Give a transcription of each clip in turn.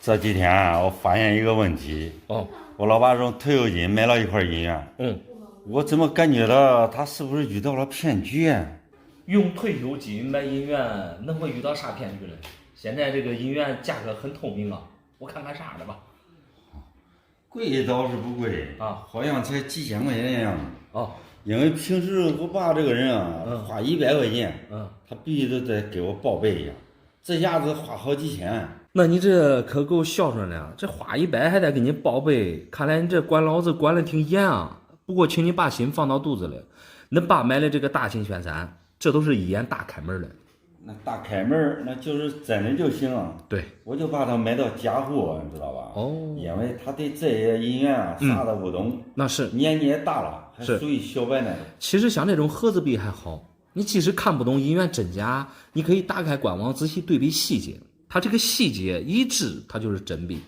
这几天啊，我发现一个问题。哦，我老爸用退休金买了一块银元，我怎么感觉到他是不是遇到了骗局啊？用退休金买银元能会遇到啥骗局嘞？现在这个银元价格很透明啊，我看看啥的吧。贵倒是不贵啊，好像才几千块钱一样。哦，因为平时我爸这个人啊，花100块钱，他必须得再给我报备一下，这下子花好几千。那你这可够孝顺的，这花100还得给你报备，看来你这管老子管得挺严啊。不过请你把心放到肚子里，恁爸买的这个大秦轩三，这都是一眼大开门的。那大开门，那就是真的就行啊。对，我就把它买到假货，你知道吧？哦，因为他对这些银元啊啥都不懂，那是年纪也大了，还是属于小白那种。其实像这种盒子币还好，你即使看不懂银元真假，你可以打开官网仔细对比细节，它这个细节一致，它就是真币。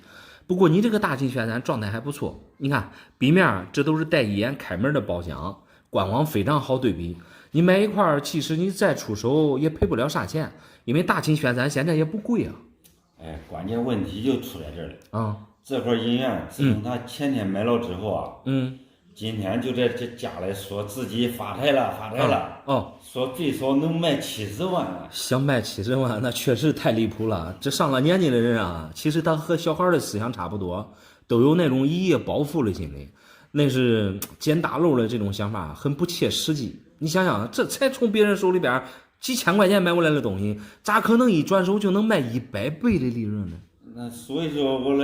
不过你这个大秦轩三状态还不错，你看币面这都是带一眼开门的包厢，官网非常好对比。你买一块，其实你再出手也赔不了啥钱，因为大秦轩三现在也不贵啊。哎，关键问题就出在这儿了。这块银元自从他前天买了之后啊，今天就在这家里说自己发财了，说最少能卖70万啊。想卖70万，那确实太离谱了。这上了年纪的人啊，其实他和小孩的思想差不多，都有那种一夜暴富的心理，那是捡大漏的这种想法，很不切实际。你想想，这才从别人手里边几千块钱买过来的东西，咋可能一转手就能卖100倍的利润呢？那所以说我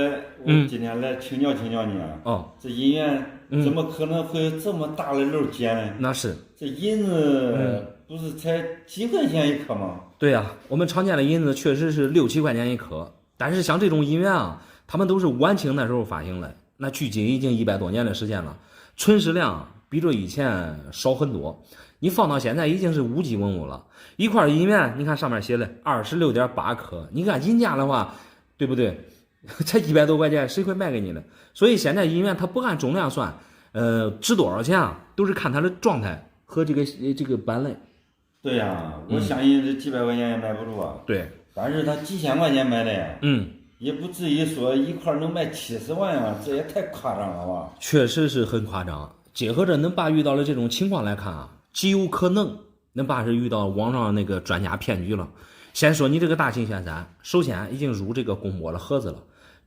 今天来请教请教你啊。这银元怎么可能会有这么大的漏捡呢？那是，这银子不是才几块钱一颗吗？对呀，我们常见的银子确实是6、7块钱一颗，但是像这种银元啊，他们都是晚清那时候发行的，那距今已经100多年的时间了，存世量比这以前少很多。你放到现在已经是无机文物了，一块银元，你看上面写的26.8克，你看银价的话，对不对？才100多块钱，谁会卖给你呢？所以现在银元它不按重量算，值多少钱啊，都是看它的状态和这个版类。对呀，我相信这几百块钱也卖不住啊。对，但是他几千块钱买的呀，也不至于说一块能卖70万啊，这也太夸张了吧？确实是很夸张。结合着恁爸遇到了这种情况来看啊，极有可能恁爸是遇到网上那个专家骗局了。先说你这个大秦轩三，首先已经入这个公模的盒子了，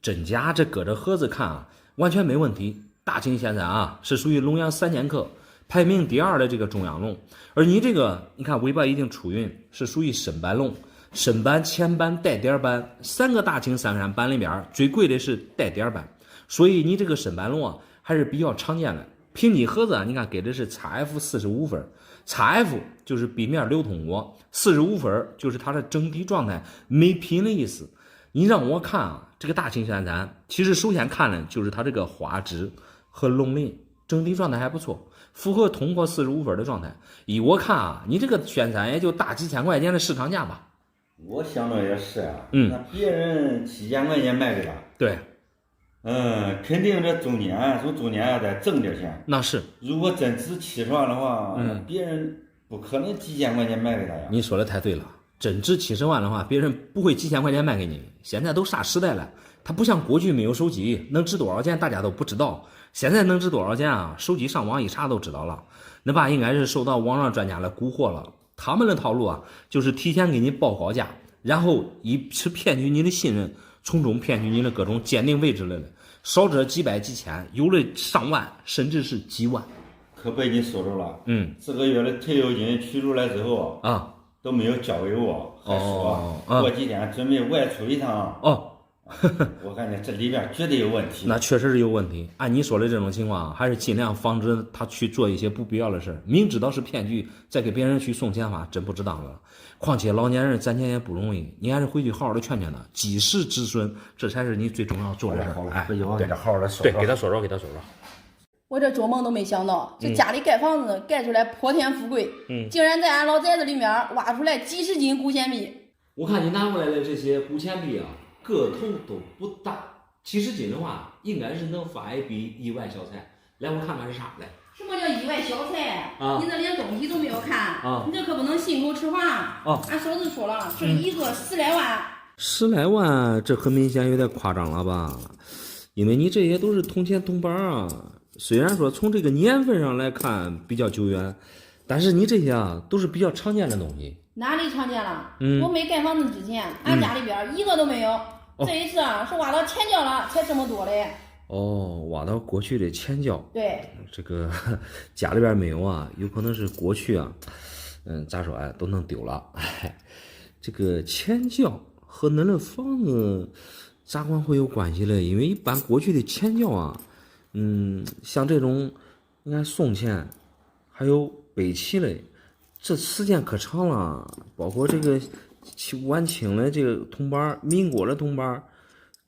真假这搁着盒子看啊，完全没问题。大秦轩三啊，是属于龙阳3剑客排名第2的这个中央龙，而你这个，你看尾巴已经出云，是属于深斑龙，深斑、前斑、带点斑，3个大秦三山斑里边最贵的是带点斑，所以你这个深斑龙啊还是比较常见的。评级盒子啊，你看给的是 XF45分，XF 就是币面流通过，45分就是它的整体状态没品的意思。你让我看啊，这个大秦轩三，其实首先看的就是它这个花枝和龙鳞整体状态还不错，符合通过45分的状态。依我看啊，你这个轩三也就大几千块钱的市场价吧。我想着也是啊，那别人几千块钱卖给他，对。肯定这中间从中间再挣点钱。那是，如果真值70万的话，别人不可能几千块钱卖给他呀。你说的太对了，真值70万的话，别人不会几千块钱卖给你。现在都啥时代了，它不像过去没有手机，能值多少钱大家都不知道。现在能值多少钱啊？手机上网一查都知道了。那爸应该是受到网上专家的蛊惑了，他们的套路啊，就是提前给你报高价，然后以此骗取你的信任，从中骗取你的各种鉴定位置来了。少则几百几千，有的上万，甚至是几万。可被你说着了。这个月的退休金取出来之后啊，都没有交给我，还说过几天准备外出一趟。我感觉这里边绝对有问题。那确实是有问题。按你说的这种情况，还是尽量防止他去做一些不必要的事儿。明知道是骗局，再给别人去送钱的话，真不值当了。况且老年人攒钱也不容易，你还是回去好好的劝劝他，及时止损，这才是你最重要做的事儿。回去我给他好好的说说。对，给他说说，给他说说。我这做梦都没想到，这家里盖房子盖出来泼天富贵，竟然在俺老宅子里面挖出来几十斤古钱币。我看你拿过来的这些古钱币啊，个头都不大，几十斤的话，应该是能发一笔意外小财。来，我看看是啥来。什么叫意外小财？啊，你这连东西都没有看，你这可不能信口雌黄。俺嫂子说了，这一个10来万， 10来万，这很明显有点夸张了吧？因为你这些都是铜钱铜板啊，虽然说从这个年份上来看比较久远，但是你这些啊都是比较常见的东西。哪里常见了？我没盖房子之前，俺家里边一个都没有。这一次啊，是挖到前脚了才这么多嘞。挖到过去的前脚。对，这个家里边没有啊，有可能是过去啊，咋说都弄丢了。这个前脚和恁的房子咋管会有关系嘞？因为一般过去的前脚啊，像这种你看宋钱，还有北齐嘞，这时间可长了，包括这个晚清的这个铜板，民国的铜板，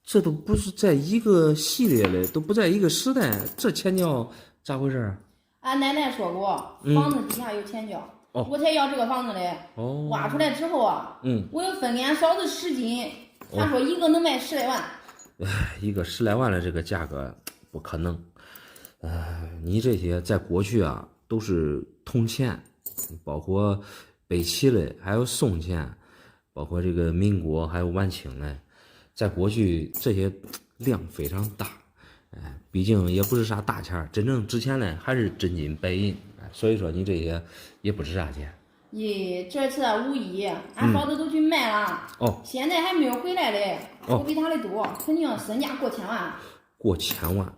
这都不是在一个系列嘞，都不在一个时代，这前脚咋回事？俺奶奶说过，房子底下有前脚，我才要这个房子嘞。挖出来之后啊，我又分给俺嫂子10斤，她说一个能卖10来万。一个10来万的这个价格不可能。你这些在过去啊都是铜钱，包括北齐嘞，还有宋钱，包括这个民国还有晚清嘞，在过去这些量非常大。毕竟也不是啥大钱，真正值钱嘞还是真金白银。所以说你这些也不值啥钱。咦，这次5一，俺嫂子都去卖了，现在还没有回来嘞。我比他的多，肯定身价过千万。过千万，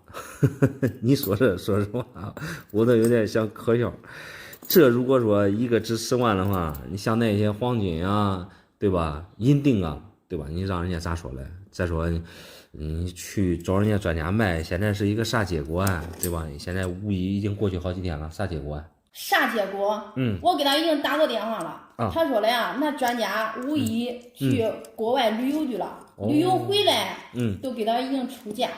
你说实话，我都有点想可笑。这如果说一个值10万的话，你像那些黄金啊，对吧？银锭啊，对吧？你让人家咋说嘞？再说你去找人家专家卖，现在是一个啥结果啊？对吧？现在5一已经过去好几天了，啥结果啊？啥结果？我给他已经打过电话了，他说了呀，那专家5一去国外旅游去了，旅游回来，都给他已经出价，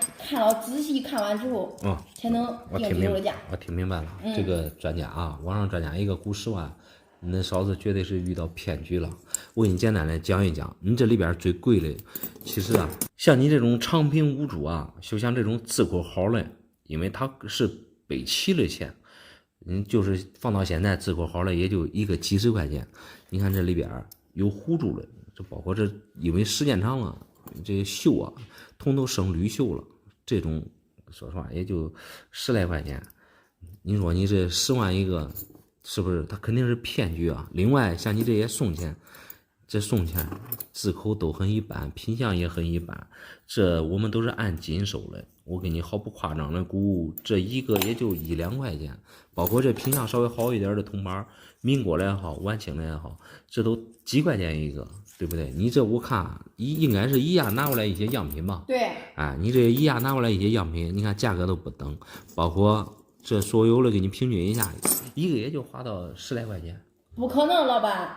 仔细看完之后，才能定最后的价。我听明白了，这个专家啊，网上专家一个估10万，你嫂子绝对是遇到骗局了。我给你简单的讲一讲，你这里边最贵的，其实啊，像你这种长平无主啊，就像这种字口好的，因为它是北齐的钱。就是放到现在字口好了，也就一个几十块钱。你看这里边有糊住了，这包括这，因为时间长了，这锈啊，铜都生铝锈了。这种说实话也就10来块钱。你说你这10万一个，是不是？它肯定是骗局啊。另外，像你这些宋钱，这宋钱字口都很一般，品相也很一般，这我们都是按斤收的。我给你毫不夸张的估，这一个也就1、2块钱，包括这品相稍微好一点的铜板，民国的也好，晚清的也好，这都几块钱一个，对不对？你这我看应该是一亚拿过来一些样品吧？对。你这一亚拿过来一些样品，你看价格都不等，包括这所有的给你平均一下，一个也就花到10来块钱。不可能，老板。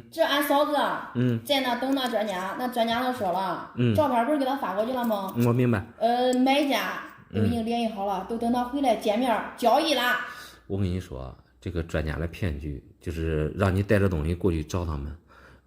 这俺嫂子啊，在那等那专家，那专家都说了，照片不是给他发过去了吗？我明白。买家都已经联系好了，都等他回来见面交易了。我跟你说，这个专家的骗局就是让你带着东西过去找他们，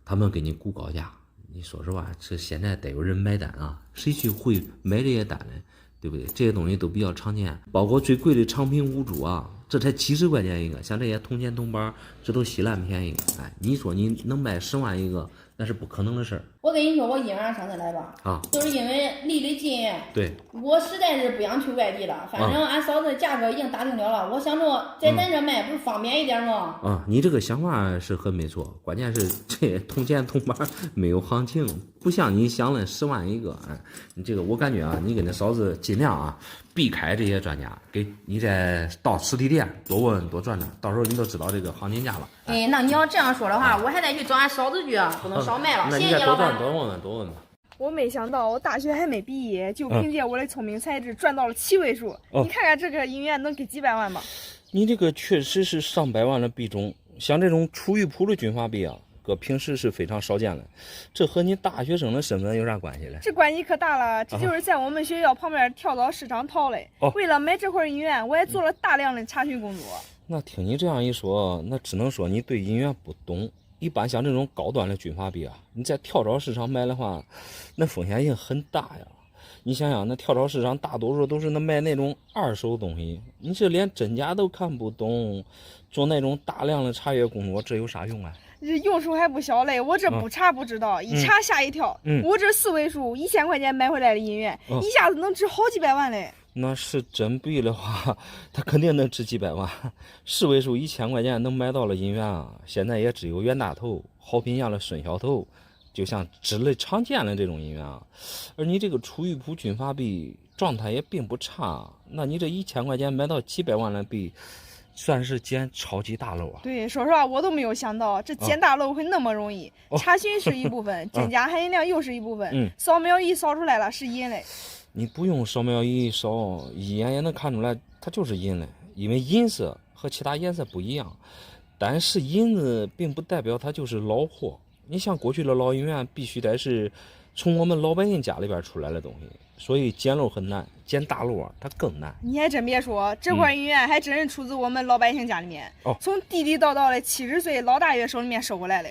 他们给你估高价。你说实话，这现在得有人买单啊，谁去会买这些单呢？对不对？这些东西都比较常见，包括最贵的长平无主啊，这才几十块钱一个。像这些铜钱铜板，这都稀烂便宜。你说你能卖10万一个，那是不可能的事儿。我跟你说，我因为啥上次来吧？就是因为离得近。对。我实在是不想去外地了，反正俺嫂子价格已经打听了，我想着在咱这卖不是方便一点吗？你这个想法是很没错，关键是这铜钱铜板没有行情，不像你想的10万一个。你这个我感觉啊，你跟那嫂子尽量啊避开这些专家，给你再到实体店多问多转转，到时候你都知道这个行情价了。那你要这样说的话，我还得去找俺嫂子去，不能少卖了。谢谢你，老板。多问吧。我没想到我大学还没毕业，就凭借我的聪明才智赚到了7位数。你看看这个医院能给几百万吧？你这个确实是上百万的币种，像这种出于普的军阀币啊，搁平时是非常少见的。这和你大学生的身份有啥关系嘞？这关系可大了，这就是在我们学校旁边跳蚤市场淘的。为了买这块医院，我也做了大量的查询工作。那听你这样一说，那只能说你对医院不懂。一般像这种高端的军阀币啊，你在跳蚤市场买的话，那风险性很大呀。你想想，那跳蚤市场大多数都是卖那种2手东西，你这连真假都看不懂，做那种大量的查阅工作，这有啥用啊？用处还不小嘞。我这不查不知道，一查吓一跳。我这4位数1000块钱买回来的银元，一下子能值好几百万嘞。那是真币的话，它肯定能值几百万。4位数1000块钱能买到了银元啊，现在也只有袁大头、好品样的孙小头，就像之类常见的这种银元啊。而你这个楚玉璞军阀币状态也并不差，那你这1000块钱买到几百万的币，算是捡超级大漏啊。对，说实话我都没有想到这捡大漏会那么容易。查询是一部分，真假含银量又是一部分。扫描仪扫出来了是银嘞。你不用扫描仪扫，一眼也能看出来它就是银嘞，因为银色和其他颜色不一样。但是银子并不代表它就是老货，你像过去的老银元必须得是从我们老百姓家里边出来的东西，所以捡漏很难，捡大漏啊它更难。你还真别说，这块银元还真是出自我们老百姓家里面，从地地道道的70岁老大爷手里面收过来的。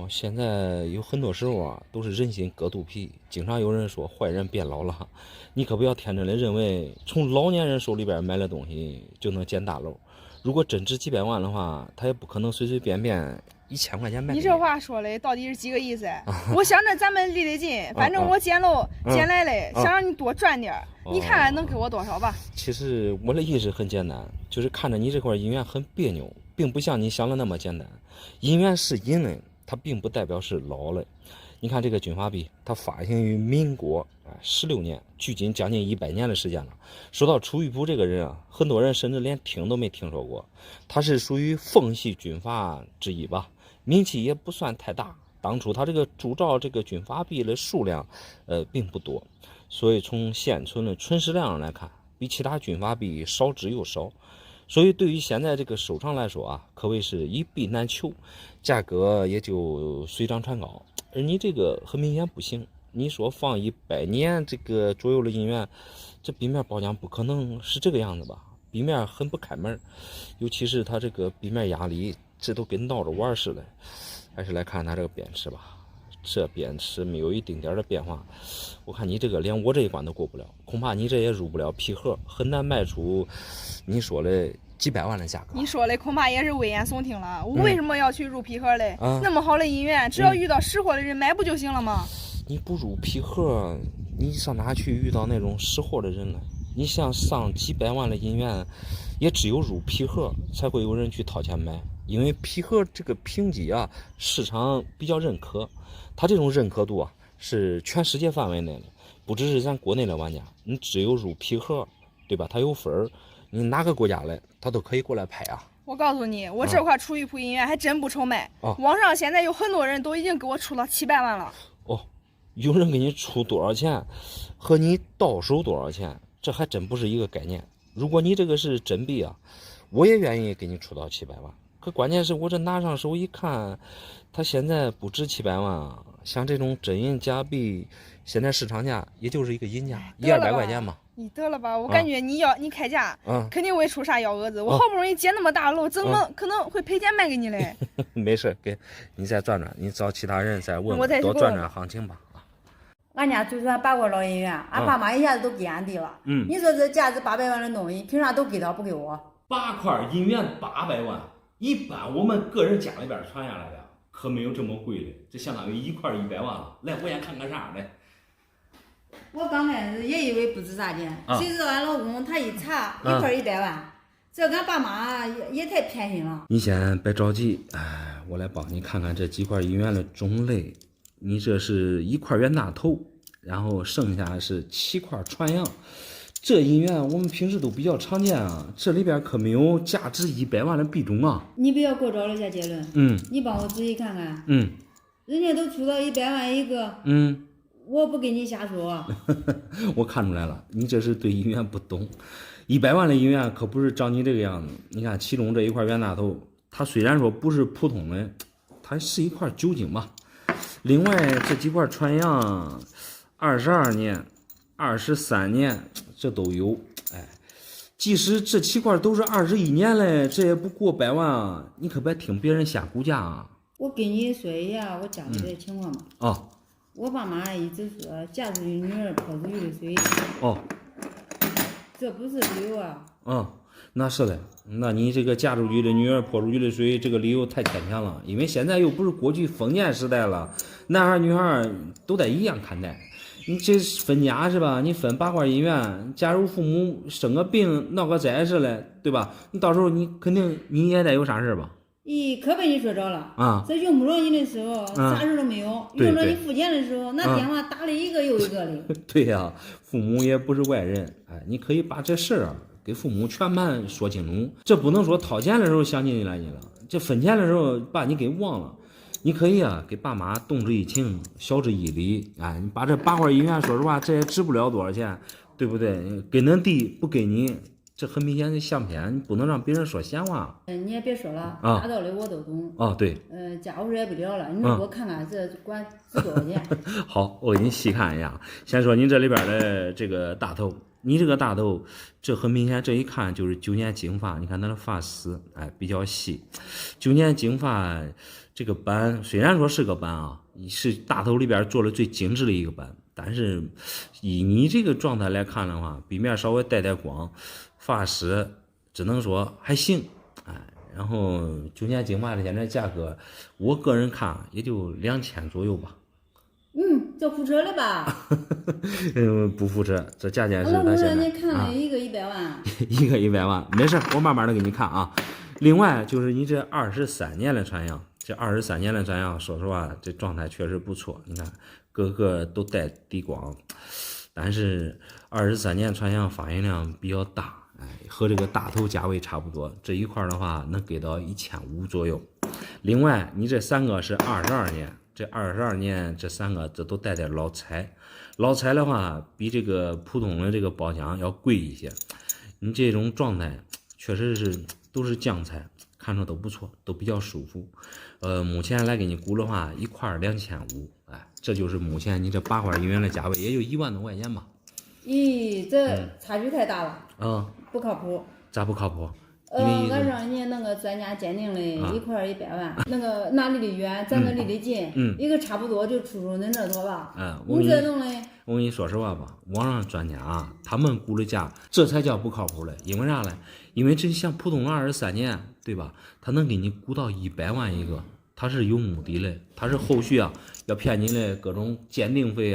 现在有很多时候啊，都是人心隔肚皮。经常有人说坏人变老了，你可不要天真的认为从老年人手里边买的东西就能捡大漏。如果真值几百万的话，他也不可能随随便便1000块钱买。你这话说的到底是几个意思？我想着咱们离得近，反正我捡漏捡来嘞，想让你多赚点，你看看能给我多少吧。其实我的意思很简单，就是看着你这块银元很别扭，并不像你想的那么简单。银元是银嘞，它并不代表是老嘞。你看这个军阀币，它发行于民国16年，距今将近100年的时间了。说到楚玉璞这个人啊，很多人甚至连听都没听说过。他是属于奉系军阀之一吧，名气也不算太大。当初他这个铸造这个军阀币的数量并不多，所以从现存的存世量上来看，比其他军阀币少之又少。所以对于现在这个收藏来说啊，可谓是一币难求，价格也就水涨船高。而你这个很明显不行，你说放100年这个左右的银元，这币面包浆不可能是这个样子吧？币面很不开门，尤其是它这个币面压力，这都跟闹着玩似的。还是来看它这个边齿吧，这边齿没有一丁点的变化，我看你这个连我这一关都过不了，恐怕你这也入不了皮盒，很难卖出你说的几百万的价格。你说的恐怕也是危言耸听了。我为什么要去入皮盒嘞？那么好的银元，只要遇到识货的人买不就行了吗？你不入皮盒，你上哪去遇到那种识货的人呢？你像上几百万的银元，也只有入皮盒才会有人去掏钱买，因为皮盒这个评级啊，市场比较认可，它这种认可度啊是全世界范围内的，不只是咱国内的玩家，你只有入皮盒，对吧？它有分儿，你哪个国家来，他都可以过来拍啊。我告诉你，我这块楚玉璞银元还真不愁卖，网上现在有很多人都已经给我出了700万了。有人给你出多少钱和你到手多少钱，这还真不是一个概念。如果你这个是真币啊，我也愿意给你出到700万。可关键是我这拿上手一看，它现在不值700万啊。像这种真银假币，现在市场价也就是一个银价100-200块钱嘛。你得了吧，我感觉你开价，肯定会出啥幺蛾子。我好不容易捡那么大漏，怎么可能会赔钱卖给你嘞？没事，给你再转转，你找其他人再问，多转转行情吧。俺家就算8块老银元，俺爸妈一下子都给俺弟了。你说这价值800万的东西，凭啥都给他不给我？8块银元800万，一般我们个人家里边传下来的可没有这么贵的，这相当于1块100万了。来，我先看看啥的。我刚开始也以为不值啥钱，谁知道俺老公他一查1块100万，这俺爸妈也太偏心了。你先别着急，我来帮你看看这几块银元的种类。你这是1块袁大头，然后剩下是7块传阳。这银元我们平时都比较常见啊，这里边可没有价值100万的币种啊。你不要给我找了下结论，你帮我仔细看看，人家都出到100万一个，我不跟你瞎说。我看出来了，你这是对银元不懂。100万的银元可不是长你这个样子。你看其中这一块袁大头，它虽然说不是普通的，它是一块酒精吧。另外这几块传阳22年、23年这都有。即使这7块都是21年嘞，这也不过100万啊！你可别听别人瞎估价啊。我跟你说一下我家里的情况吧。我爸妈一直说嫁出去女儿泼出去的水。这不是旅游啊。那是的，那你这个嫁出去的女儿泼出去的水，这个理由太牵强了。因为现在又不是过去封建时代了，男孩女孩都得一样看待。你这分家是吧？你分8块银元，假如父母生个病闹个灾事嘞，对吧？你到时候你肯定你也得有啥事吧？可被你说着了啊！在用不着你的时候，啥事都没有；用着你付钱的时候，那电话打了一个又一个的。对呀，父母也不是外人，哎，你可以把这事儿给父母全盘说清楚。这不能说掏钱的时候想起你来你了，这分钱的时候把你给忘了。你可以给爸妈动之以情，晓之以理。哎，你把这8块银元，说实话，这也值不了多少钱，对不对？给恁弟不给你，这很明显的相偏，你不能让别人说闲话。你也别说了，大道理我都懂。对。家务事也不了了，你给我看看这管值多少钱？好，我给你细看一下。先说你这里边的这个大头，你这个大头，这很明显，这一看就是9年金发。你看他的发丝，比较细。9年金发。这个斑虽然说是个斑啊，是大头里边做了最精致的一个斑，但是以你这个状态来看的话，笔面稍微带光，发饰只能说还行，然后9年金发的现在价格，我个人看也就2000左右吧。这付车了吧？不付车，这价钱是咱现在你看了一个100万，一个100万，没事，我慢慢的给你看啊。另外就是你这23年的传样。这23年的传样，说实话，这状态确实不错。你看，个个都带低光，但是23年传样发行量比较大，和这个大头价位差不多。这一块的话，能给到1500左右。另外，你这3个是22年，这22年这3个这都带点老彩，老彩的话比这个普通的这个包浆要贵一些。你这种状态确实是都是酱彩。看着都不错，都比较舒服。目前来给你估的话，一块2500，这就是目前你这8块银元的价位，也就1万多块钱吧。咦，这差距太大了。不靠谱。咋不靠谱？俺让人家那个专家鉴定的一块100万，那个哪离得远，咱这离得近，一个差不多就出恁这多吧。你这弄的。我跟你说实话吧，网上专家他们估的价，这才叫不靠谱嘞。因为啥嘞？因为这像普通23年，对吧？他能给你估到100万一个，他是有目的的，他是后续要骗你的各种鉴定费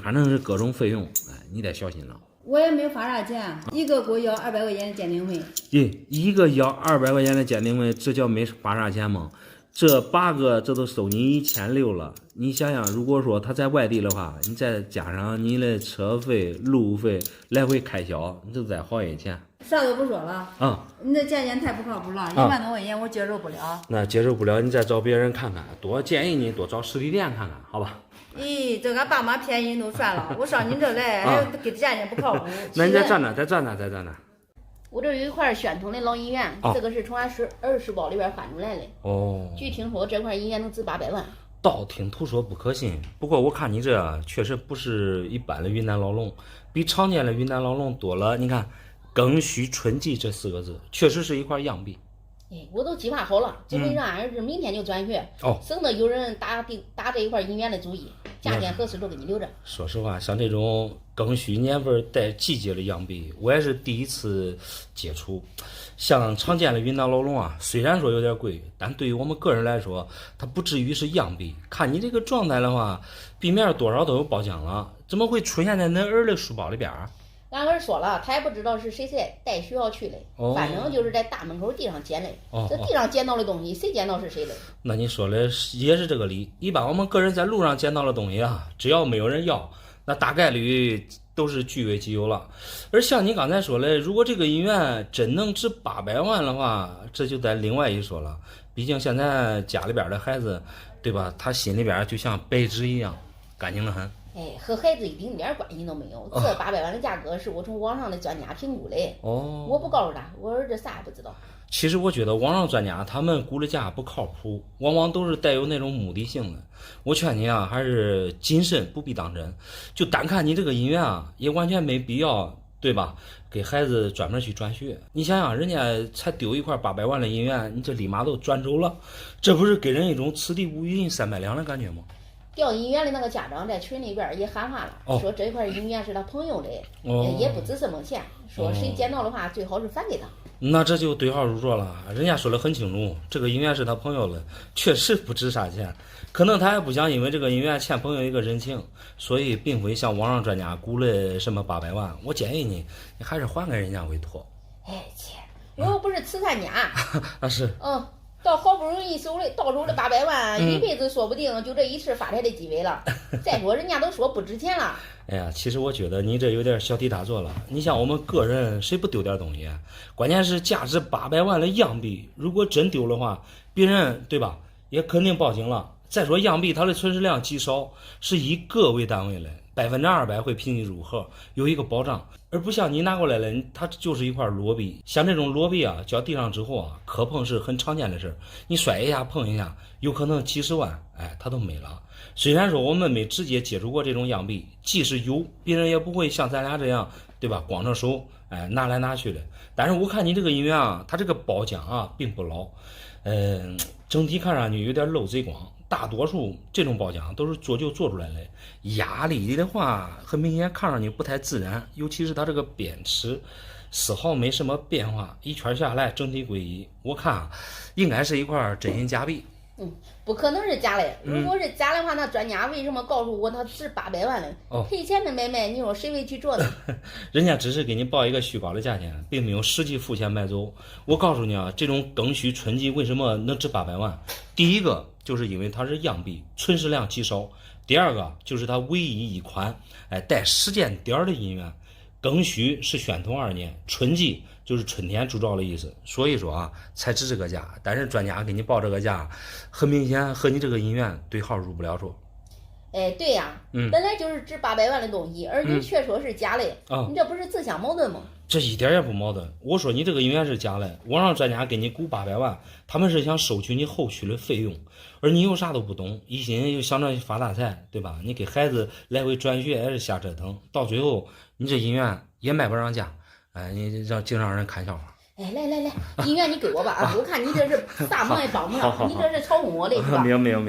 反正是各种费用，你得小心了。我也没花啥钱，一个给我要200块钱的鉴定费。一个要200块钱的鉴定费，这叫没花啥钱吗？这8个这都收你1600了，你想想，如果说他在外地的话，你再加上你的车费、路费、来回开销，你就再花一钱。啥都不说了你这价钱太不靠谱了，1万多块钱我接受不了。那接受不了，你再找别人看看，建议你多找实体店看看，好吧？咦，这俺爸妈便宜都算了，我上你这来还给价钱不靠谱。那你再站那，再站那。我这有一块宣统的老银元，这个是从俺儿时包里边翻出来的。据听说这块银元能值800万。道听途说不可信，不过我看你这确实不是一般的云南老龙，比常见的云南老龙多了。你看“庚戌春季”这4个字，确实是一块样币。我都计划好了，准备让俺儿子明天就转学，省得有人打这一块银元的主意，价钱合适都给你留着。说实话，像这种庚戌年份带季节的样币，我也是第一次接触。像常见的云南老龙虽然说有点贵，但对于我们个人来说，它不至于是样币。看你这个状态的话，币面多少都有包浆了，怎么会出现在恁儿的书包里边？俺儿说了，他也不知道是谁带学校去的，反正就是在大门口地上捡的。这地上捡到的东西，谁捡到是谁的。那你说的也是这个理。一般我们个人在路上捡到的东西只要没有人要，那大概率都是据为己有了。而像你刚才说的，如果这个银元真能值800万的话，这就在另外一说了。毕竟现在家里边的孩子，对吧？他心里边就像白纸一样，干净得很。和孩子一丁点关系都没有。这800万的价格是我从网上的专家评估的。我不告诉他，我儿子啥也不知道。其实我觉得网上专家他们估的价不靠谱，往往都是带有那种目的性的。我劝你还是谨慎，不必当真。就单看你这个银元也完全没必要，对吧？给孩子专门去转学。你想想，人家才丢一块800万的银元，你这立马都转走了，这不是给人一种此地无银三百两的感觉吗？调音院的那个家长在群里边也喊话了，说这块音源是他朋友的，也不值什么钱，说谁捡到的话最好是返给他。那这就对号入座了，人家说的很清楚，这个音源是他朋友的，确实不值啥钱，可能他还不想因为这个音源欠朋友一个人情，所以并非向网上专家估了什么800万。我建议你还是还给人家为妥。哎切，我又不是慈善家啊是。到好不容易到手的800万，一辈子说不定就这一次发财的机会了。再说人家都说不值钱了。哎呀，其实我觉得你这有点小题大做了。你像我们个人，谁不丢点东西？关键是价值800万的样币，如果真丢的话，别人对吧，也肯定报警了。再说样币它的存世量极少，是以个为单位的，200%会凭你入盒，有一个保障。而不像你拿过来了，它就是一块裸币。像这种裸币啊，掉地上之后啊，磕碰是很常见的事，你摔一下碰一下，有可能几十万，它都没了。虽然说我们没直接接触过这种样币，即使有，别人也不会像咱俩这样，对吧？光着手，拿来拿去的。但是我看你这个音源啊，它这个包浆啊并不老，整体看上去有点漏贼光。大多数这种包浆都是做旧做出来的，压力的话很明显看上去不太自然，尤其是它这个边齿丝毫没什么变化，一圈下来整体归一。我看啊，应该是一块真银假币。不可能是假的。如果是假的话，那专家为什么告诉我他值800万呢？赔钱的买卖，你说谁会去做呢？人家只是给你报一个虚高的价钱，并没有实际付钱买走。我告诉你啊，这种更需春季为什么能值800万？第一个就是因为它是样币，存世量极少；第二个就是它唯一一款带时间点的音源。庚戌是宣统2年，春季就是春天铸造的意思，所以说啊才值这个价。但是专家给你报这个价，很明显和你这个音源对号入不了座。对呀，本来就是值800万的东西，而你却说是假的，你这不是自相矛盾吗？这一点也不矛盾。我说你这个音源是假的，网上专家给你估800万，他们是想收取你后续的费用，而你又啥都不懂，一心又想着发大财，对吧？你给孩子来回转学也是瞎折腾，到最后你这音源也卖不上价，你净让人看笑话。来，音源你给我吧，我看你这是撒忙也帮不上，你这是嘲讽我的是吧？没有。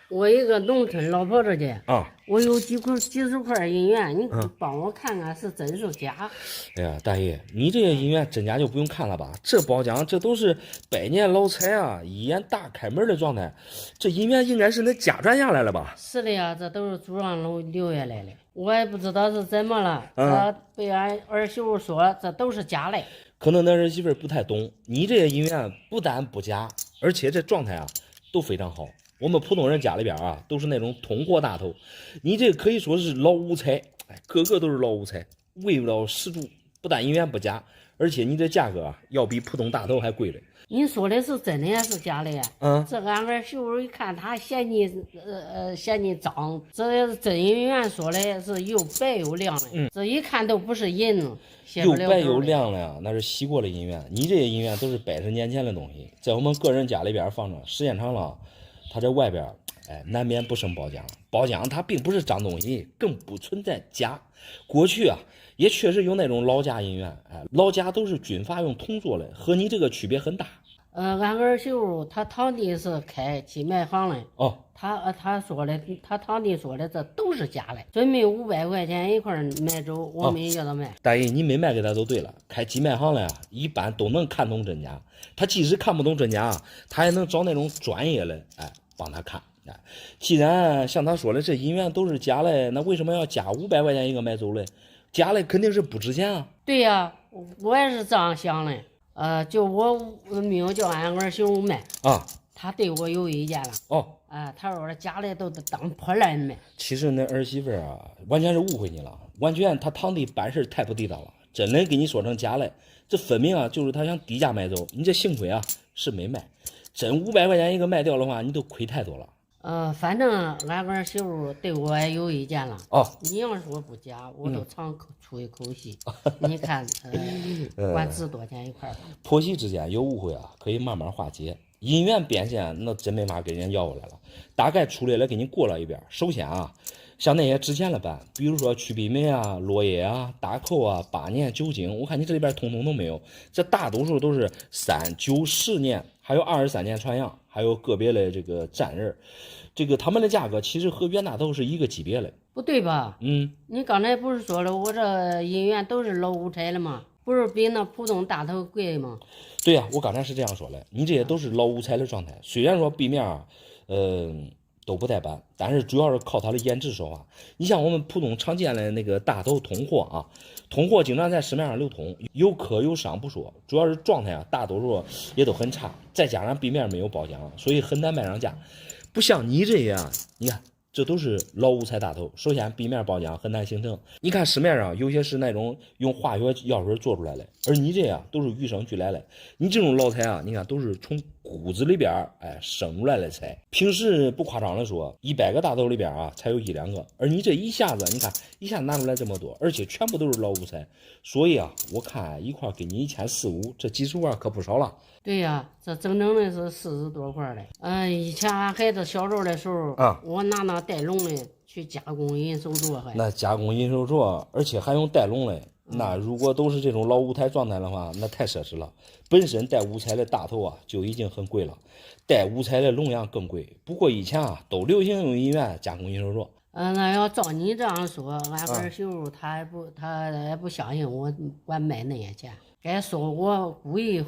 我一个农村老婆子的我有几十块银元，你帮我看看是真是假。哎呀，大爷，你这些银元真假就不用看了吧？这包浆这都是百年老财啊，一眼大开门的状态，这银元应该是那家传下来了吧？是的呀，这都是祖上留下来的，我也不知道是怎么了，这被俺儿媳妇说这都是假的。可能那儿媳妇不太懂，你这些银元不但不假，而且这状态啊都非常好。我们普通人家里边啊，都是那种通货大头，你这可以说是老五彩，个个都是老五彩，味道十足。不但银元不假，而且你这价格啊，要比普通大头还贵了。你说的是真的还是假的呀？这俺儿媳妇一看，她嫌你脏，这是真银元说的是又白又亮的，这一看都不是银，又白又亮了呀，那是洗过的银元。你这些银元都是100年前的东西，在我们个人家里边放着，时间长了。它这外边难免不生包浆，包浆它并不是脏东西，更不存在假。过去啊也确实有那种老家银元，老家都是军阀用铜做的，和你这个区别很大。俺儿媳妇她堂弟是开寄卖行的，他说的，他堂弟说的这都是假的，准备500块钱一块买走，我没叫他买。大爷，你没卖给他都对了，开寄卖行的呀，一般都能看懂真假。他即使看不懂真假，他也能找那种专业的帮他看。既然像他说的这银元都是假的，那为什么要加500块钱一个买走嘞？假的肯定是不值钱啊。对呀，我也是这样想的。就我没有叫俺儿媳妇买他对我有意见了。他说假的都当破烂卖。其实那儿媳妇啊，完全是误会你了，完全他堂弟办事太不地道了，真的给你说成假的，这分明啊就是他想低价买走。你这幸亏啊是没卖，真500块钱一个卖掉的话，你都亏太多了。反正俺儿媳妇对我也有意见了。你要说不假，我都常出一口气。你看，管值多少钱一块吧。婆媳之间有误会啊，可以慢慢化解。银元变现那真没法给人要回来了，大概粗略的给你过了一遍。首先啊，像那些值钱的版，比如说曲笔梅啊、落叶啊、大扣啊、8年、9经，我看你这里边通通都没有，这大多数都是3、9、10年。还还有23年传样，还有个别的这个展人，这个他们的价格其实和原大豆是一个级别的。不对吧？你刚才不是说了，我这银元都是老五彩的吗？不是比那普通大豆贵吗？对呀，我刚才是这样说的，你这些都是老五彩的状态，虽然说壁面都不带斑，但是主要是靠它的腌制手法。你像我们普通常见的那个大豆通货啊，通货经常在市面上流通，有壳有伤不说，主要是状态啊，大多数也都很差，再加上壁面没有包浆，所以很难卖上价。不像你这样，你看这都是老五彩大豆，首先壁面包浆很难形成。你看市面上有些是那种用化学药水做出来的，而你这样都是与生俱来的。你这种老彩啊，你看都是从骨子里边生出来的彩。平时不夸张的说，100个大豆里边啊才有1、2个，而你这一下子，你看一下拿出来这么多，而且全部都是老五彩，所以啊，我看一块给你1400-1500，这几十万可不少了。对呀，这整整的是40多块的。以前俺孩子小时候的时候，我拿带笼的去加工银手镯，那加工银手镯，而且还用带笼的，那如果都是这种老五彩状态的话，那太奢侈了。本身带五彩的大头啊就已经很贵了，带五彩的笼样更贵。不过以前啊都流行用银元加工银手镯。那要照你这样说，俺儿媳她也不相信我管卖那些钱。该说我故意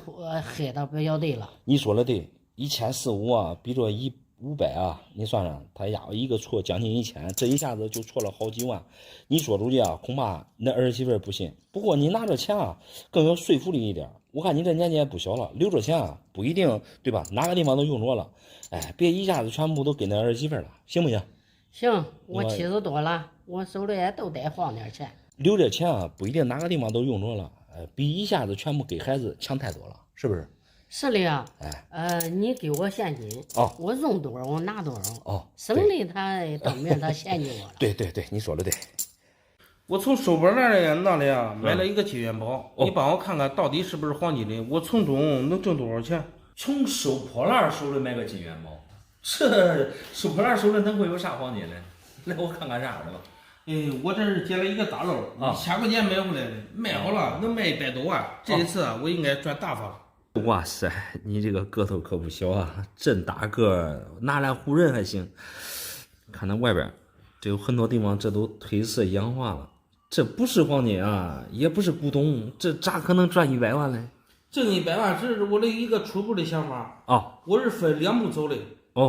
黑的比较对了。你说的对，1400啊，比这500啊，你算算，他压一个错将近1000，这一下子就错了好几万。你说出去啊，恐怕那儿媳妇不信。不过你拿着钱啊，更有说服力一点。我看你这年纪也不小了，留着钱啊，不一定对吧？哪个地方都用着了，别一下子全部都给那儿媳妇了，行不行？行，我70多了，我手里也都得放点钱。留着钱啊，不一定哪个地方都用着了。比一下子全部给孩子强太多了，是不是？是的呀。你给我现金，我用多少我拿多少。省的他当面他嫌弃我了。对，你说的对。我从收破烂那里啊买了一个金元宝，你帮我看看到底是不是黄金的？我从中能挣多少钱？从收破烂手里买个金元宝，这收破烂手里能会有啥黄金呢？来，我看看啥的吧。我这是捡了一个大漏，1000块钱买回来的，卖好了能卖100多万。这一次我应该赚大发。哇塞，你这个个头可不小啊，真大个，拿来唬人还行。看那外边，这有很多地方这都褪色氧化了，这不是黄金啊，也不是古董，这咋可能赚100万呢？挣100万只是我的一个初步的想法我是分2步走的。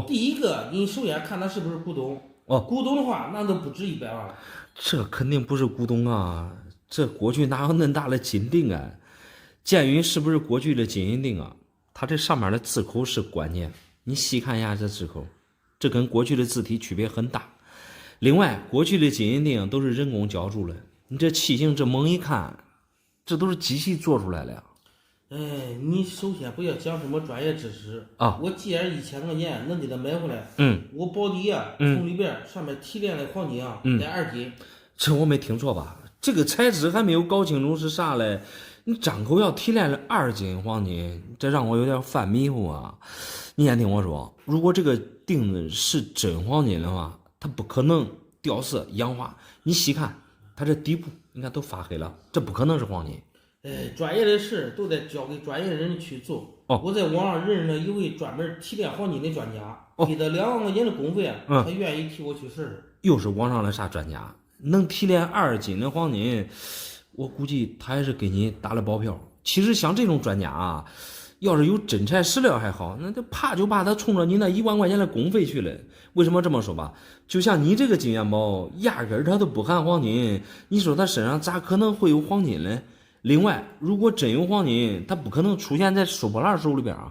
第一个，你首先看它是不是古董。古董的话，那都不值100万了。这肯定不是古董啊！这过去哪有那大的金锭啊？鉴于是不是过去的金银锭啊？它这上面的字口是关键，你细看一下这字口，这跟过去的字体区别很大。另外，过去的金银锭都是人工浇铸的，你这器型这猛一看，这都是机器做出来的呀。你首先不要讲什么专业知识我既然1000块钱能给他买回来，我保底从里边上面提炼的黄金得2斤。这我没听错吧？这个材质还没有搞清楚是啥嘞，你张口要提炼了2斤黄金，这让我有点犯迷糊啊。你先听我说，如果这个锭子是真黄金的话，它不可能掉色氧化。你细看它这底部，你看都发黑了，这不可能是黄金。专业的事都得交给专业的人去做。我在网上认识了一位专门提炼黄金的专家，给他2万块钱的工费他愿意替我去试试。又是网上的啥专家？能提炼2斤的黄金，我估计他还是给你打了包票。其实像这种专家啊，要是有真材实料还好，那怕就怕他冲着你那1万块钱的工费去了。为什么这么说吧？就像你这个金元宝，压根儿它都不含黄金，你说他身上咋可能会有黄金呢？另外，如果真有黄金，它不可能出现在收破烂手里边啊。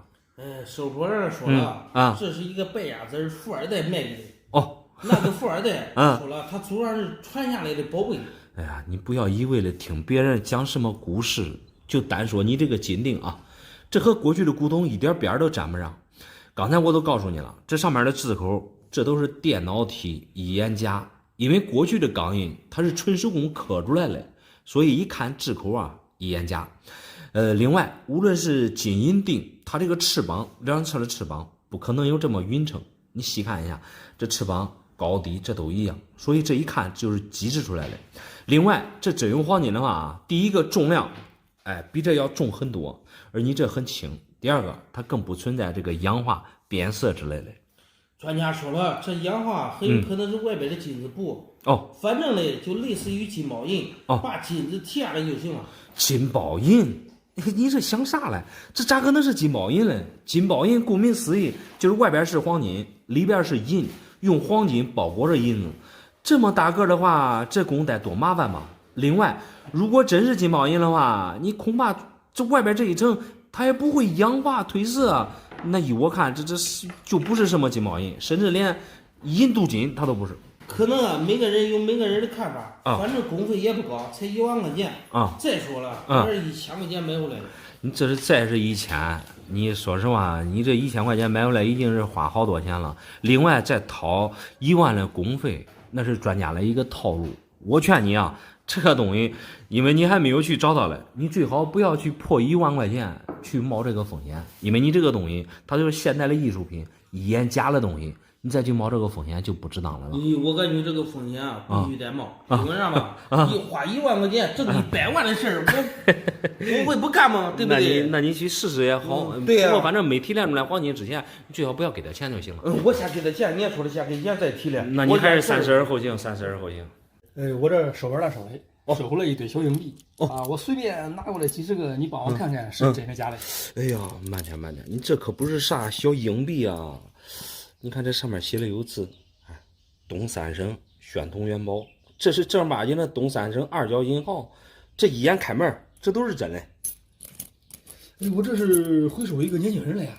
收破烂说了这是一个败家子富二代卖给的。那个富二代说了，他祖上是传下来的宝贝。哎呀，你不要一味的听别人讲什么故事，就单说你这个金锭啊，这和过去的古董一点边都沾不上。刚才我都告诉你了，这上面的字口，这都是电脑体一眼加，因为过去的钢印它是纯手工刻出来的，所以一看字口啊。一眼加，另外，无论是金银锭，它这个翅膀2侧的翅膀不可能有这么匀称。你细看一下，这翅膀高低这都一样，所以这一看就是机制出来的。另外，这真有黄金的话第一个重量，比这要重很多，而你这很轻。第二个，它更不存在这个氧化、变色之类的。专家说了，这氧化很有可能是外边的金子布。反正呢，就类似于金包银，把金子提下来就行了。金包银，你这想啥嘞？这咋可能是金包银嘞？金包银顾名思义，就是外边是黄金，里边是银，用黄金包裹着银子。这么大个的话，这工得多麻烦嘛！另外，如果真是金包银的话，你恐怕这外边这一层它也不会氧化褪色啊。那依我看，这就不是什么金包银，甚至连银镀金它都不是。可能啊，每个人有每个人的看法反正工费也不高，才1万块钱再说了，这1000块钱买回来的。你这是再是1000，你说实话，你这1000块钱买回来已经是花好多钱了，另外再掏1万的工费，那是专家的一个套路。我劝你啊，这个东西，因为你还没有去找到嘞，你最好不要去破1万块钱去冒这个风险，因为你这个东西它就是现代的艺术品，眼假的东西，你再去冒这个风险就不值当了。我感觉这个风险啊必须得冒，因为啥吧？你花1万块钱挣100万的事儿，我会不干吗？对不对？那你去试试也好。对呀。不过反正没提炼出来黄金之前，你最好不要给他钱就行了。我先给他钱，你也说的先给钱再提炼。那你还是三思而后行，三思而后行。我这手边的手里收回了一堆小硬币我随便拿过来几十个，你帮我看看是真的假的。哎呀，慢点，你这可不是啥小硬币啊！你看这上面写了有字，东三省宣统元宝，这是正儿八经的东三省2角银行，这一眼开门，这都是真的。我这是回收一个年轻人了呀。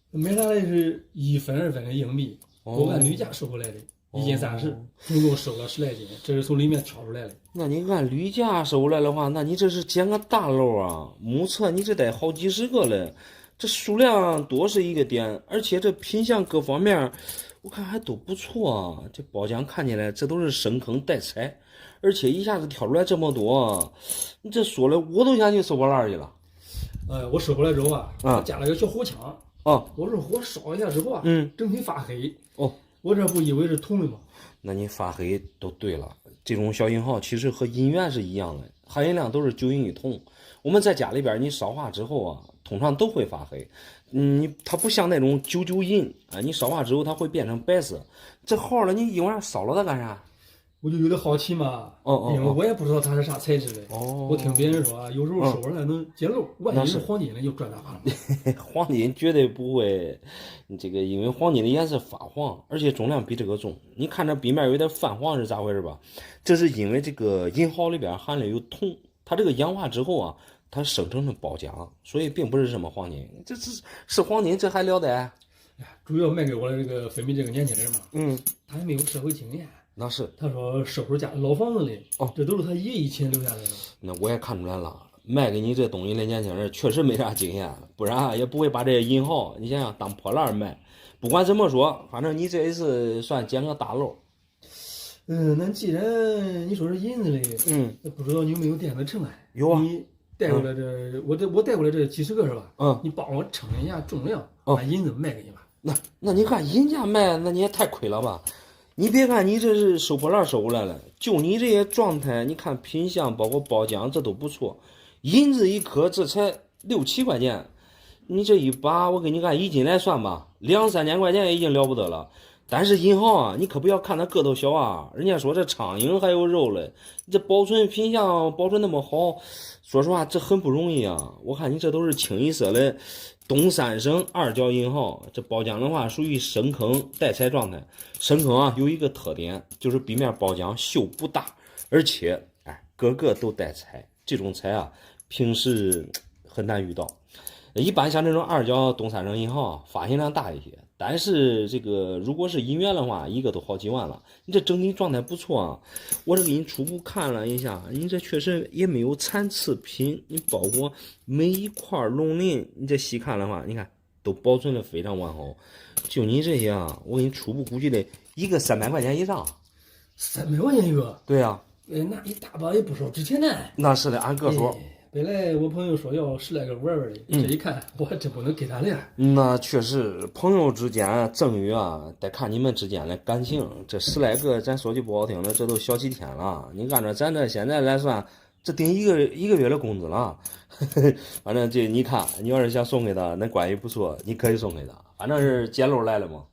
买来的是1分2分的硬币，我按铝价收回来的。1斤30，总共收了10来斤，这是从里面挑出来的。那你按铝价收来的话，那你这是捡个大漏啊！目测你这得好几十个了，这数量多是一个点，而且这品相各方面，我看还都不错啊。这包浆看起来这都是深坑带彩，而且一下子挑出来这么多，你这说了我都想去收破烂去了。我收回来之后我加了个小火枪我是火烧一下之后整体发黑我这不以为是铜的吗？那你发黑都对了。这种小银号其实和银元是一样的，含银量都是9银1铜。我们在家里边你烧化之后通常都会发黑。它不像那种99银你烧化之后它会变成白色。这号呢，你一晚上烧了它干啥？我就有点好奇嘛。因为我也不知道它是啥材质的。我听别人说有时候收回来能捡漏，万一是黄金的就赚大发了。黄金绝对不会，这个因为黄金的颜色发黄，而且重量比这个重。你看这壁面有点泛黄是咋回事吧？这是因为这个银毫里边含了有铜，它这个氧化之后它生成了包浆，所以并不是什么黄金。这是黄金，这还了得？主要卖给我的这个分米这个年轻人嘛，他还没有社会经验。那是他说收回家老房子里这都是他爷以前留下来的。那我也看出来了，卖给你这东西的年轻人确实没啥经验，不然也不会把这些银毫你想想当破烂卖。不管怎么说，反正你这一次算捡个大漏。那既然你说是银子的，那不知道你有没有电子秤有啊。你带过来这我带过来这几十个是吧？你帮我称一下重量，把银子卖给你吧。那你看人家卖，那你也太亏了吧？你别看你这是收破烂收过来了，就你这些状态，你看品相包括包浆这都不错，银子一颗这才6、7块钱，你这一把我给你按1斤来算吧，2、3千块钱已经了不得了。但是银行你可不要看它个头小人家说这苍蝇还有肉嘞，你这保存品相保存那么好，说实话这很不容易我看你这都是清一色的东三省2角银号，这包浆的话属于深坑带彩状态。深坑有一个特点，就是壁面包浆锈不大，而且个个都带彩。这种彩平时很难遇到。一般像这种2角东三省银号发行量大一些，但是这个如果是银元的话，一个都好几万了。你这整体状态不错我这给你初步看了一下，你这确实也没有残次品，你包括每一块龙鳞，你这细看的话，你看都保存的非常完好。就你这些我给你初步估计的一个300块钱以上。300块钱一个？对呀。那一大把也不少值钱呢。那是的，按个数。本来我朋友说要10来个玩玩的，这一看我还真不能给他俩。那确实，朋友之间赠与得看你们之间的感情。这10来个，咱说句不好听的，这都小几天了。你按照咱这现在来算，这顶一个月的工资了。反正这你看，你要是想送给他，那关系不错，你可以送给他。反正是捡漏来了嘛。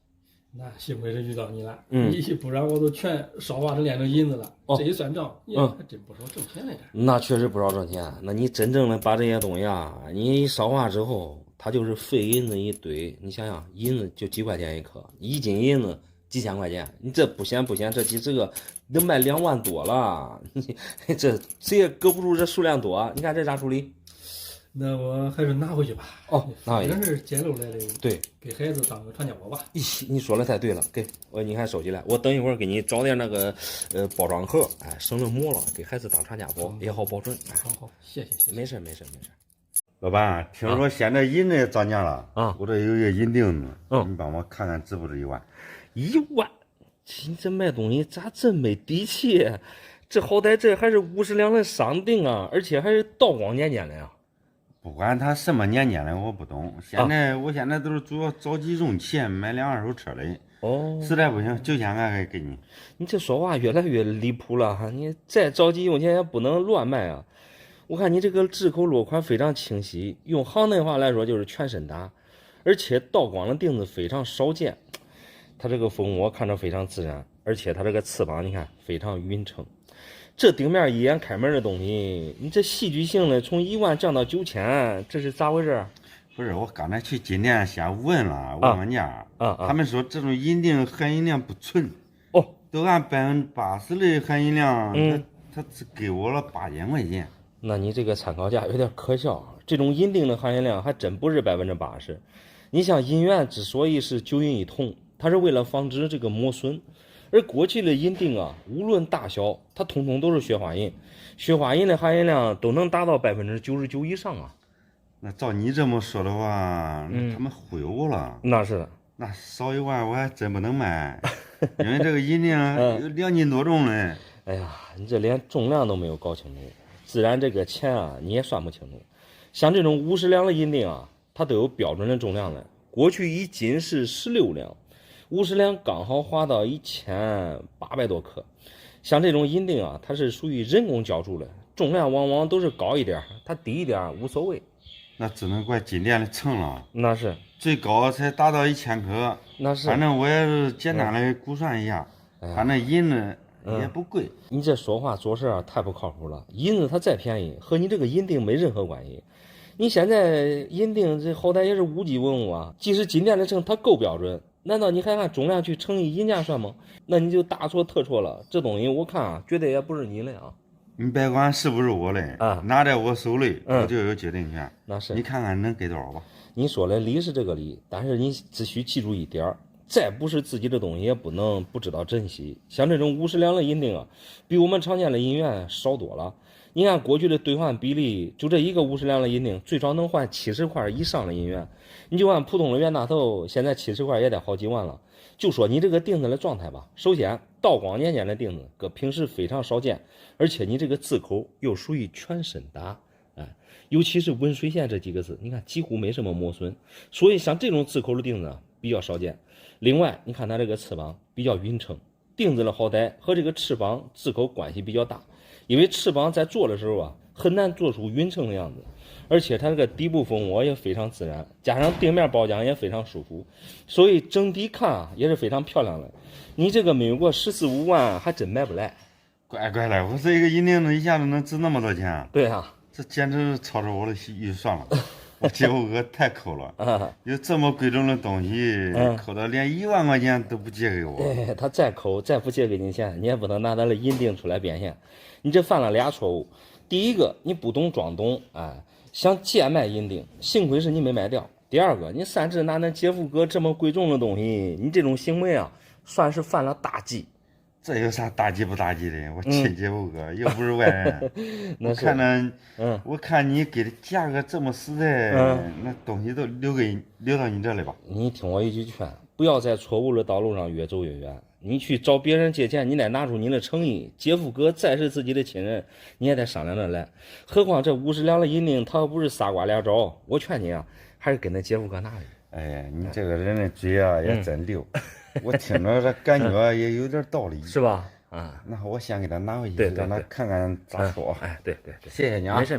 那幸亏是遇到你了，你不然我都全烧化成炼成银子了。这一算账，还真不少挣钱来着。那确实不少挣钱。那你真正的把这些东西啊，你烧化之后，它就是废银子一堆。你想想，银子就几块钱一颗，1斤银子几千块钱，你这不嫌，这这个能卖2万多了。这谁也搁不住这数量多。你看这咋处理？那我还是拿回去吧。拿回去。反正是捡漏来的。对，给孩子当个传家宝吧。你说的太对了。给你看收起来，我等一会儿给你找点那个包装盒，省了膜了，给孩子当传家宝也好保存。好，谢谢。没事。老板，听说现在银子涨价了啊！我这有一个银锭子，你帮我看看值不值1万？1万？你这卖东西咋真没底气？这好歹这还是50两的商定啊，而且还是道光年间的呀。不管他什么年间的，我不懂。我现在都是主要着急用钱买辆2手车的。实在不行9000块给你。你这说话越来越离谱了哈！你再着急用钱也不能乱卖啊！我看你这个置口落款非常清晰，用行内话来说就是全身打，而且道光的钉子非常少见。它这个蜂窝看着非常自然，而且它这个翅膀你看非常匀称。这顶面一眼开门的东西，你这戏剧性的从1万降到9000，这是咋回事？不是，我刚才去金店先问问家，他们说这种银锭含银量不纯，都按80%的含银量，他只给我了8000块钱。那你这个参考价有点可笑，这种银锭的含银量还真不是80%。你像银元之所以是9银1铜，它是为了防止这个磨损。而过去的银锭啊，无论大小，它通通都是雪花银，雪花银的含银量都能达到99%以上啊。那照你这么说的话，他们忽悠我了。那是的，那少1万我还真不能卖，因为这个银锭有2斤多重嘞。哎呀，你这连重量都没有搞清楚，自然这个钱啊你也算不清楚。像这种50两的银锭啊，它都有标准的重量的，过去1斤是16两。50两刚好划到1800多克，像这种银锭啊，它是属于人工浇铸的，重量往往都是高一点，它低一点无所谓。那只能怪金店的秤了。那是最高才达到1000克。那是。反正我也是简单的估算一下，反正银子也不贵。你这说话做事啊太不靠谱了，银子它再便宜和你这个银锭没任何关系。你现在银锭这好歹也是5级文物啊，即使金店的秤它够标准，难道你还按重量去乘以银价算吗？那你就大错特错了。这东西我看啊，绝对也不是你的啊。你别管是不是我的拿在我手里，我就有决定权。那是。你看看能给多少吧？你说的理是这个理，但是你只需记住一点，再不是自己的东西也不能不知道珍惜。像这种50两的银锭啊，比我们常见的银元少多了。你看过去的兑换比例，就这一个50两的银锭，最少能换70块以上的银元。你就按普通的袁大头，现在70块也得好几万了。就说你这个钉子的状态吧，首先道光年间的钉子搁平时非常少见，而且你这个字口又属于全身打，尤其是文水线这几个字，你看几乎没什么磨损，所以像这种字口的钉子比较少见。另外你看它这个翅膀比较匀称，钉子的好歹和这个翅膀字口关系比较大，因为翅膀在做的时候啊很难做出匀称的样子，而且它这个底部蜂窝也非常自然，加上定面包浆也非常舒服，所以整体看啊也是非常漂亮的。你这个没有过14、15万还真买不来。乖了，我这一个银锭子一下子能值那么多钱？对啊，这简直超出我的预算了。我姐夫哥太抠了，有这么贵重的东西，抠到连1万块钱都不借给我。对，他再抠再不借给你钱，你也不能拿他的银锭出来变现。你这犯了俩错误。第一个，你不懂装懂，想贱卖银锭，幸亏是你没卖掉。第二个，你擅自拿那姐夫哥这么贵重的东西，你这种行为啊，算是犯了大忌。这有啥大忌不大忌的？我亲姐夫哥又不是外人。那是我看你给的价格这么实在，那东西都留到你这里吧。你听我一句劝，不要在错误的道路上越走越远。你去找别人借钱，你得拿出你的诚意。姐夫哥再是自己的亲人，你也得商量着来。何况这50两的银锭，他又不是仨瓜俩枣。我劝你啊，还是跟那姐夫哥拿去。哎呀，你这个人的嘴啊也真溜。我听着这感觉也有点道理，是吧？啊。那我先给他拿回去，对，让他看看咋说。哎，对，谢谢你啊。没事。